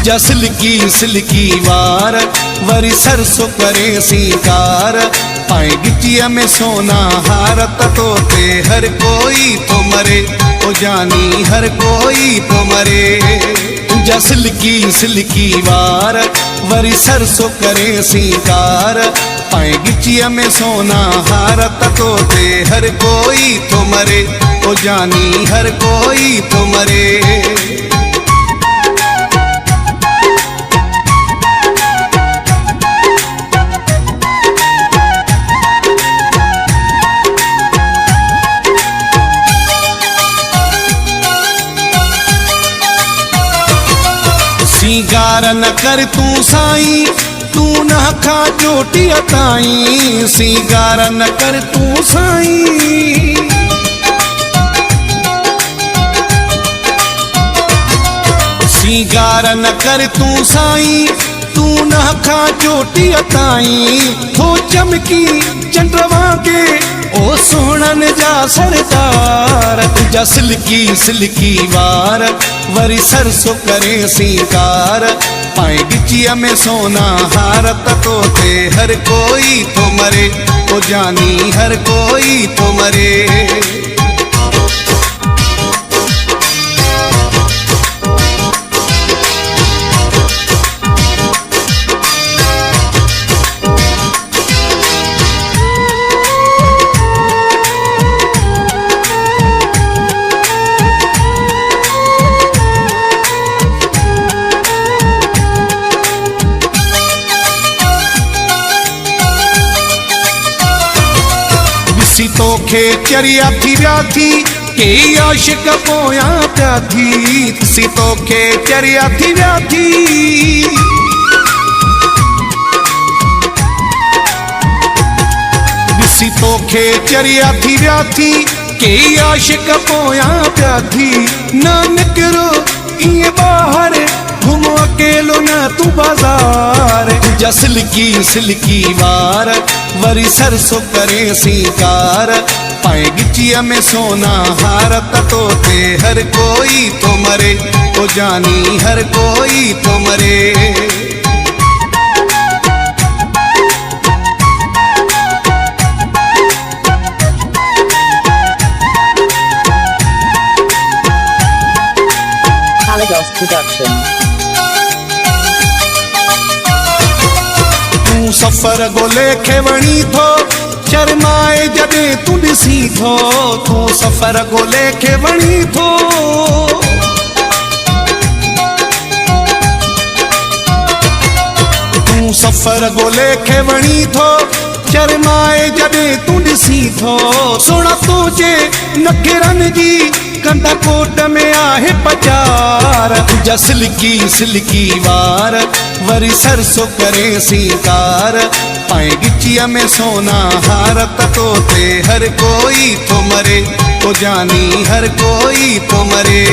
तुझा silky silky वार worry सरसों करे सिंगार पाए गिटिया में सोना हार तो ते हर कोई तो मरे ओ जानी हर कोई तो मरे तुझा सिल्की सिल्की वार वरी सरसों करे सिंगार पाए गिटिया में सोना हार तो ते हर कोई तो मरे ओ जानी हर कोई तो मरे। सिंगार न कर तू साईं तू न खा चोटी ताई सिंगार न कर तू साईं सिंगार न कर तू साईं तू न खा चोटी ताई हो चमकी चंद्रमा के ओ सोनन जा सरदार तुझा सिल्की सिल्की वार वरी सरसों करे सिंगार पाए गिचिया में सोना हार तो ते हर कोई तो मरे ओ जानी हर कोई तो मरे। तोखे चरिया थी व्याथी के आशिक पोया प्या थी सी तोखे चरिया थी व्याथी सी तोखे चरिया थी व्याथी के आशिक पोया प्या थी ना निकरो इए बाहर घुमो अकेलो न तू बाजार तुझा सिल्की सिल्की वार वरी सरसों करे सिंगार पाए गिचिया में सोना हार तो ते हर कोई तो मरे ओ जानी हर कोई तो मरे। Alagos Production। तू सफर गोले खेवणी थो शर्माए जडे तू ॾिसी थो तू सफर गोले खेवणी थो तू सफर गोले खेवणी थो शर्माए जडे तू ॾिसी थो सोना तुझे नखरन जी कंदा कोट में आहे पचार तुझा सिल्की सिल्की वार वरी सरसों करे सिंगार पाए गिचिया में सोना हार तो ते हर कोई तो मरे ओ जानी हर कोई तो मरे।